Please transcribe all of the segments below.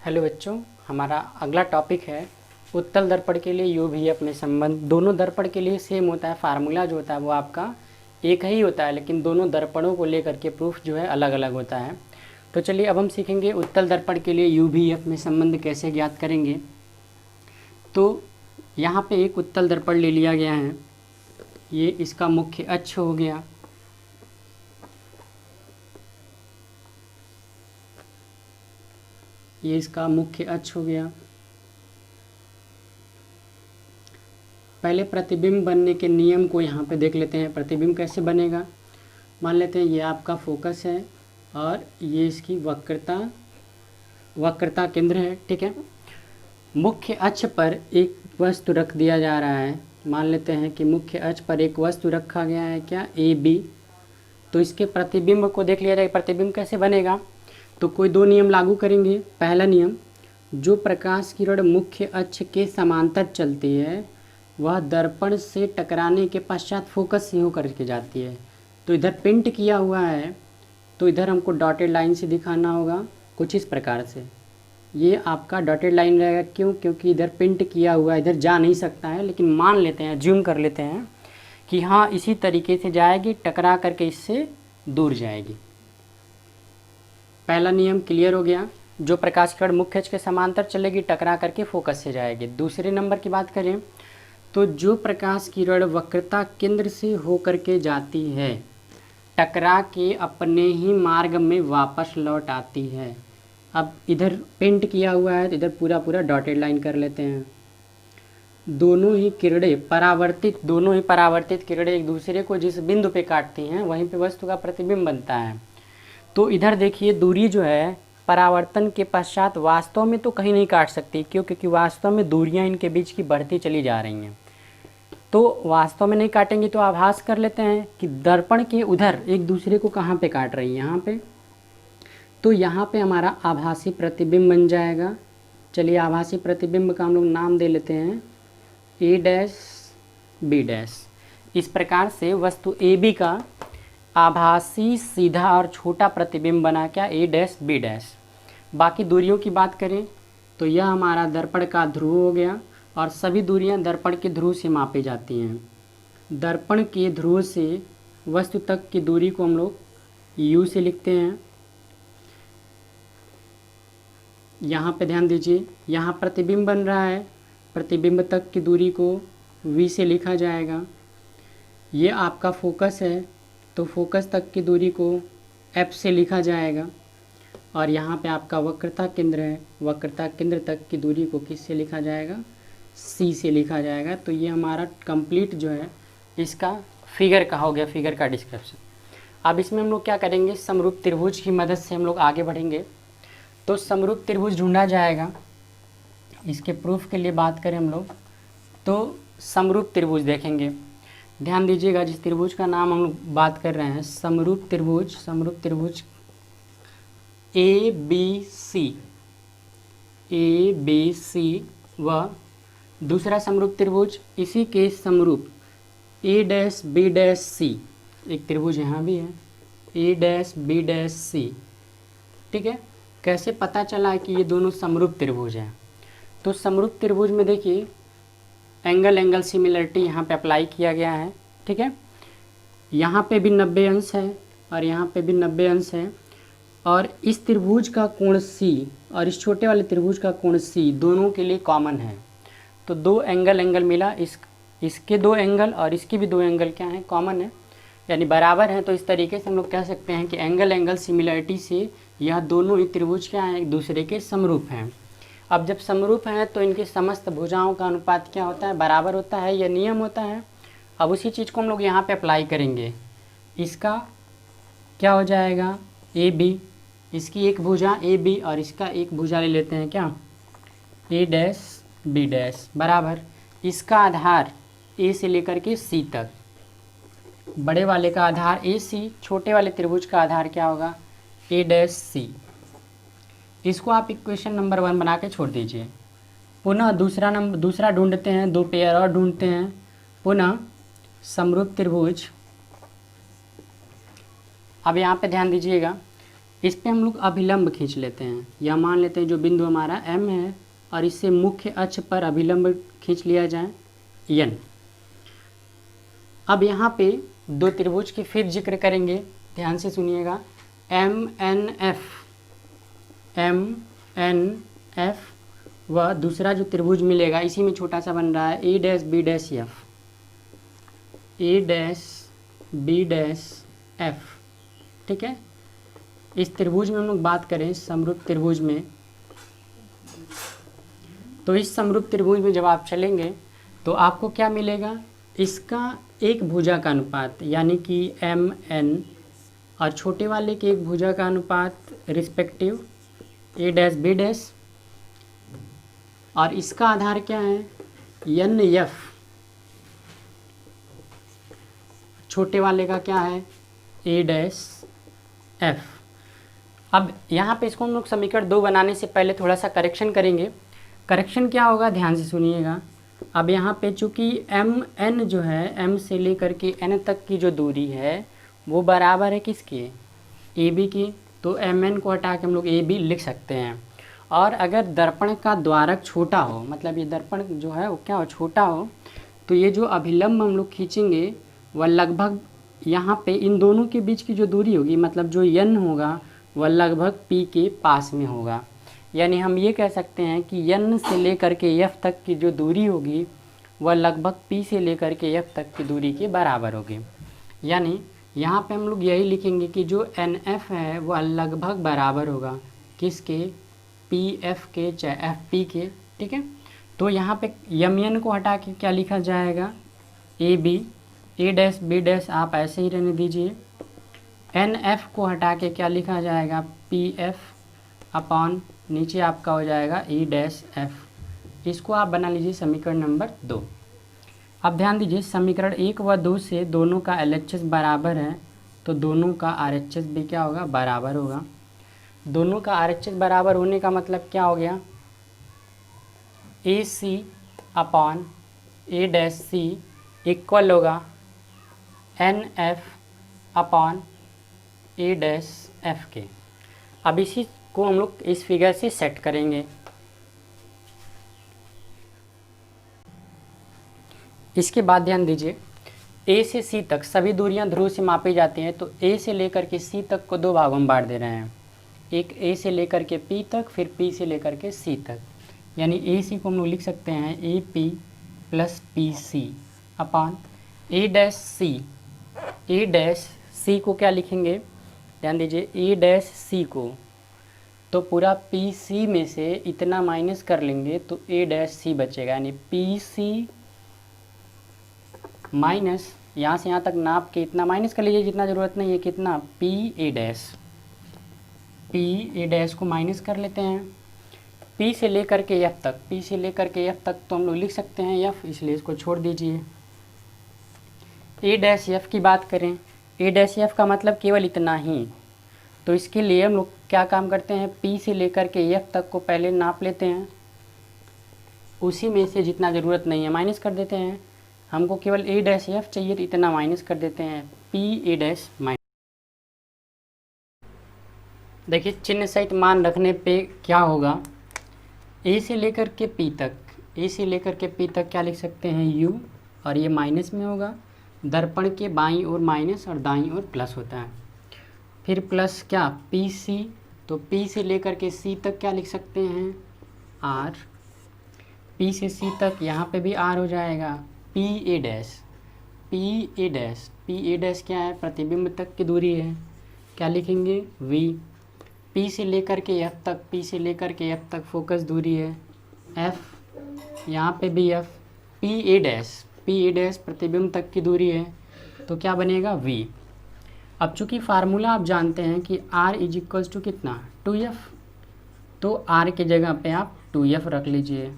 Hello बच्चों, हमारा अगला टॉपिक है उत्तल दर्पण के लिए यू भी एफ में संबंध। दोनों दर्पण के लिए सेम होता है, फार्मूला जो होता है वो आपका एक ही होता है, लेकिन दोनों दर्पणों को लेकर के प्रूफ जो है अलग अलग होता है। तो चलिए अब हम सीखेंगे उत्तल दर्पण के लिए यू भी एफ में संबंध कैसे ज्ञात करेंगे। तो यहाँ पे एक उत्तल दर्पण ले लिया गया है, ये इसका मुख्य अक्ष हो गया। ये इसका मुख्य अक्ष हो गया। पहले प्रतिबिंब बनने के नियम को यहाँ पे देख लेते हैं। प्रतिबिंब कैसे बनेगा, मान लेते हैं ये आपका फोकस है और ये इसकी वक्रता केंद्र है, ठीक है। मुख्य अक्ष पर एक वस्तु रख दिया जा रहा है। मान लेते हैं कि मुख्य अक्ष पर एक वस्तु रखा गया है, क्या, ए बी। तो इसके प्रतिबिंब को देख लिया जाए। प्रतिबिंब कैसे बनेगा, तो कोई दो नियम लागू करेंगे। पहला नियम, जो प्रकाश किरण मुख्य अक्ष के समांतर चलती है वह दर्पण से टकराने के पश्चात फोकस से होकर के जाती है। तो इधर पेंट किया हुआ है, तो इधर हमको डॉटेड लाइन से दिखाना होगा कुछ इस प्रकार से। ये आपका डॉटेड लाइन रहेगा, क्यों, क्योंकि इधर पेंट किया हुआ है, इधर जा नहीं सकता है, लेकिन मान लेते हैं, ज्यूम कर लेते हैं कि हाँ इसी तरीके से जाएगी, टकरा करके इससे दूर जाएगी। पहला नियम क्लियर हो गया, जो प्रकाश किरण मुख्य अक्ष के समांतर चलेगी, टकरा करके फोकस से जाएगी। दूसरे नंबर की बात करें तो जो प्रकाश किरण वक्रता केंद्र से होकर के जाती है, टकरा के अपने ही मार्ग में वापस लौट आती है। अब इधर पेंट किया हुआ है तो इधर पूरा डॉटेड लाइन कर लेते हैं। दोनों ही परावर्तित किरणें एक दूसरे को जिस बिंदु पे काटती हैं वहीं पे वस्तु का प्रतिबिंब बनता है। तो इधर देखिए दूरी जो है परावर्तन के पश्चात वास्तव में तो कहीं नहीं काट सकती, क्यों, क्योंकि वास्तव में दूरियां इनके बीच की बढ़ती चली जा रही हैं। तो वास्तव में नहीं काटेंगी तो आभास कर लेते हैं कि दर्पण के उधर एक दूसरे को कहाँ पे काट रही है, यहाँ पे। तो यहाँ पे हमारा आभासी प्रतिबिंब बन जाएगा। चलिए आभासी प्रतिबिंब का हम लोग नाम दे लेते हैं ए डैश बी डैश। इस प्रकार से वस्तु ए बी का आभासी सीधा और छोटा प्रतिबिंब बना क्या, ए डैश बी डैश। बाकी दूरियों की बात करें तो यह हमारा दर्पण का ध्रुव हो गया, और सभी दूरियां दर्पण के ध्रुव से मापी जाती हैं। दर्पण के ध्रुव से वस्तु तक की दूरी को हम लोग u से लिखते हैं। यहाँ पे ध्यान दीजिए, यहाँ प्रतिबिंब बन रहा है, प्रतिबिंब तक की दूरी को v से लिखा जाएगा। ये आपका फोकस है तो फोकस तक की दूरी को f से लिखा जाएगा। और यहाँ पे आपका वक्रता केंद्र है, वक्रता केंद्र तक की दूरी को किससे लिखा जाएगा, c से लिखा जाएगा। तो ये हमारा कंप्लीट जो है इसका फिगर का हो गया, फिगर का डिस्क्रिप्शन। अब इसमें हम लोग क्या करेंगे, समरूप त्रिभुज की मदद से हम लोग आगे बढ़ेंगे। तो समरूप त्रिभुज ढूंढा जाएगा। इसके प्रूफ के लिए बात करें हम लोग तो समरूप त्रिभुज देखेंगे। ध्यान दीजिएगा, जिस त्रिभुज का नाम हम लोग बात कर रहे हैं समरूप त्रिभुज ए बी सी व दूसरा समरूप त्रिभुज इसी के समरूप ए डैश बी डैश सी। एक त्रिभुज यहाँ भी है ए डैश बी डैश सी, ठीक है। कैसे पता चला है कि ये दोनों समरूप त्रिभुज हैं, तो समरूप त्रिभुज में देखिए एंगल सिमिलरिटी यहाँ पे अप्लाई किया गया है, ठीक है। यहाँ पे भी 90 अंश है और यहाँ पे भी 90 अंश है, और इस त्रिभुज का कोण C और इस छोटे वाले त्रिभुज का कोण C दोनों के लिए कॉमन है। तो दो एंगल मिला, इसके दो एंगल और इसके भी दो एंगल क्या हैं, कॉमन है, यानी बराबर हैं। तो इस तरीके से हम लोग कह सकते हैं कि एंगल सिमिलरिटी से यह दोनों ही त्रिभुज क्या हैं, एक दूसरे के समरूप हैं। अब जब समरूप हैं तो इनके समस्त भुजाओं का अनुपात क्या होता है, बराबर होता है, यह नियम होता है। अब उसी चीज़ को हम लोग यहाँ पे अप्लाई करेंगे। इसका क्या हो जाएगा, ए बी, इसकी एक भुजा ए बी और इसका एक भुजा ले लेते हैं क्या, ए डैश बी डैश, बराबर इसका आधार ए से लेकर के सी तक। बड़े वाले का आधार ए सी, छोटे वाले त्रिभुज का आधार क्या होगा, ए डैश सी। इसको आप इक्वेशन नंबर 1 बना के छोड़ दीजिए। पुनः दूसरा ढूंढते हैं, दो पेयर और ढूंढते हैं। पुनः समरूप त्रिभुज, अब यहाँ पे ध्यान दीजिएगा, इस पे हम लोग अभिलंब खींच लेते हैं, या मान लेते हैं जो बिंदु हमारा M है और इससे मुख्य अक्ष पर अभिलंब खींच लिया जाए N। अब यहाँ पे दो त्रिभुज के फिर जिक्र करेंगे, ध्यान से सुनिएगा। MNF व दूसरा जो त्रिभुज मिलेगा इसी में छोटा सा बन रहा है A dash B dash F, A dash B dash F, ठीक है। इस त्रिभुज में हम लोग बात करें समरूप त्रिभुज में, तो इस समरूप त्रिभुज में जब आप चलेंगे तो आपको क्या मिलेगा, इसका एक भुजा का अनुपात यानी कि MN और छोटे वाले के एक भुजा का अनुपात respective A dash B dash, और इसका आधार क्या है NF, छोटे वाले का क्या है A डैश F। अब यहाँ पे इसको हम लोग समीकरण 2 बनाने से पहले थोड़ा सा करेक्शन करेंगे। करेक्शन क्या होगा, ध्यान से सुनिएगा। अब यहाँ पे चूँकि MN जो है M से लेकर के N तक की जो दूरी है वो बराबर है किसकी, AB की, तो MN को हटा के हम लोग AB लिख सकते हैं। और अगर दर्पण का द्वारक छोटा हो, मतलब ये दर्पण जो है वो क्या हो, छोटा हो, तो ये जो अभिलंब हम लोग खींचेंगे वह लगभग यहाँ पे इन दोनों के बीच की जो दूरी होगी, मतलब जो N होगा वह लगभग P के पास में होगा। यानी हम ये कह सकते हैं कि N से लेकर के F तक की जो दूरी होगी वह लगभग P से लेकर के F तक की दूरी के बराबर होगी। यानी यहाँ पे हम लोग यही लिखेंगे कि जो NF है वह लगभग बराबर होगा किसके, PF के चाहे FP के, ठीक है। तो यहाँ पे MN को हटा के क्या लिखा जाएगा, AB, A dash B dash आप ऐसे ही रहने दीजिए। NF को हटा के क्या लिखा जाएगा, PF अपॉन नीचे आपका हो जाएगा E डैश F। इसको आप बना लीजिए समीकरण नंबर 2। अब ध्यान दीजिए समीकरण 1 व 2 से दोनों का LHS बराबर है, तो दोनों का RHS भी क्या होगा, बराबर होगा। दोनों का RHS बराबर होने का मतलब क्या हो गया, AC upon A dash C equal होगा NF upon A dash F के। अब इसी को हम लोग इस फिगर से सेट करेंगे। इसके बाद ध्यान दीजिए A से C तक सभी दूरियां ध्रुव से मापी जाती हैं, तो A से लेकर के C तक को दो भागों में बांट दे रहे हैं, एक A से लेकर के P तक, फिर P से लेकर के C तक। यानी AC को हम लोग लिख सकते हैं AP plus PC upon A dash C। A dash C को क्या लिखेंगे, ध्यान दीजिए A डैश C को तो पूरा PC में से इतना माइनस कर लेंगे तो A डैश C बचेगा, यानी PC माइनस यहाँ से यहाँ तक नाप के इतना माइनस कर लीजिए जितना ज़रूरत नहीं है, कितना PA डैश को माइनस कर लेते हैं। P से लेकर के F तक, P से लेकर के F तक तो हम लोग लिख सकते हैं F, इसलिए इसको छोड़ दीजिए। A डैश F की बात करें, A डैश F का मतलब केवल इतना ही, तो इसके लिए हम लोग क्या काम करते हैं, P से लेकर के F तक को पहले नाप लेते हैं, उसी में से जितना ज़रूरत नहीं है माइनस कर देते हैं। हमको केवल A डैश F चाहिए तो इतना माइनस कर देते हैं, PA डैश माइनस। देखिए चिन्ह सहित मान रखने पे क्या होगा, A से लेकर के P तक, A से लेकर के P तक क्या लिख सकते हैं U, और ये माइनस में होगा। दर्पण के बाईं ओर माइनस और दाईं ओर प्लस होता है। फिर प्लस क्या PC, तो P से लेकर के C तक क्या लिख सकते हैं R, P से C तक यहाँ पे भी R हो जाएगा। PA डैश क्या है, प्रतिबिंब तक की दूरी है, क्या लिखेंगे V। P से लेकर के F तक, P से लेकर के F तक फोकस दूरी है F, यहाँ पे भी F। PA डैश प्रतिबिंब तक की दूरी है, तो क्या बनेगा V। अब चूंकि फार्मूला आप जानते हैं कि R इज इक्वल्स टू कितना 2F, तो R के जगह पे आप 2F रख लीजिए।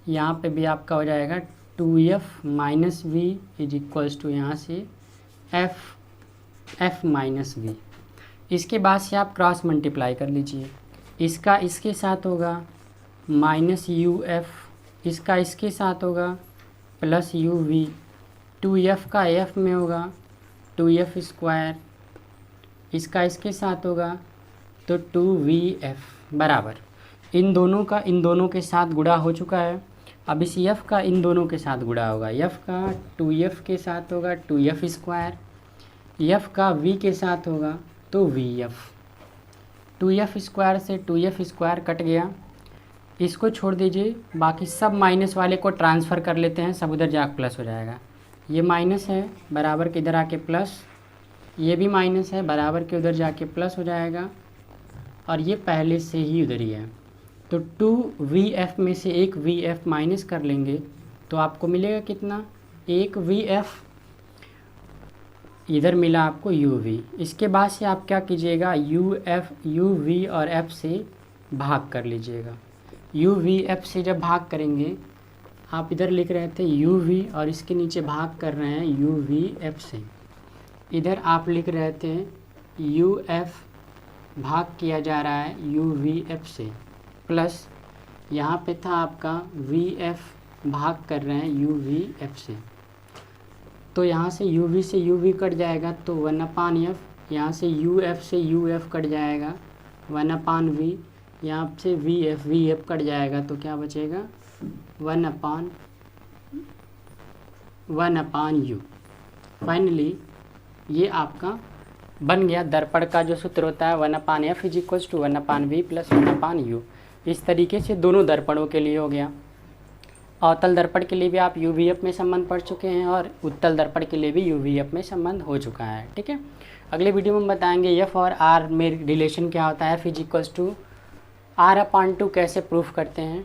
यहाँ पे भी आपका हो जाएगा 2F minus V is equals to यहाँ से F माइनस V। इसके बाद से आप क्रॉस मल्टीप्लाई कर लीजिए, इसका इसके साथ होगा माइनस UF, इसका इसके साथ होगा प्लस UV, 2F का F में होगा 2F स्क्वायर इसका इसके साथ होगा तो 2VF बराबर इन दोनों के साथ गुणा हो चुका है। अब इस F का इन दोनों के साथ गुणा होगा, F का 2F के साथ होगा 2F स्क्वायर, F का V के साथ होगा तो VF। 2F स्क्वायर से 2F स्क्वायर कट गया, इसको छोड़ दीजिए, बाकी सब माइनस वाले को ट्रांसफ़र कर लेते हैं, सब उधर जाकर प्लस हो जाएगा। ये माइनस है बराबर के इधर आके प्लस, ये भी माइनस है बराबर के उधर जाके प्लस हो जाएगा, और ये पहले से ही उधर ही है। तो 2VF में से एक VF माइनस कर लेंगे तो आपको मिलेगा कितना, एक VF, इधर मिला आपको UV। इसके बाद से आप क्या कीजिएगा, UV और F से भाग कर लीजिएगा। UVF से जब भाग करेंगे, आप इधर लिख रहे थे UV और इसके नीचे भाग कर रहे हैं UVF से, इधर आप लिख रहे थे UF भाग किया जा रहा है UVF से, प्लस यहाँ पे था आपका VF भाग कर रहे हैं UVF से। तो यहाँ से UV से UV कट जाएगा तो 1/F, यहाँ से UF से UF कट जाएगा 1/V, यहाँ से VF कट जाएगा तो क्या बचेगा 1/U। फाइनली ये आपका बन गया दर्पण का जो सूत्र होता है 1/F = 1/V + 1/U। इस तरीके से दोनों दर्पणों के लिए हो गया। अवतल दर्पण के लिए भी आप UVF में संबंध पढ़ चुके हैं और उत्तल दर्पण के लिए भी UVF में संबंध हो चुका है। ठीक है, अगले वीडियो में हम बताएंगे F और R में रिलेशन क्या होता है, F = R/2 कैसे प्रूफ करते हैं।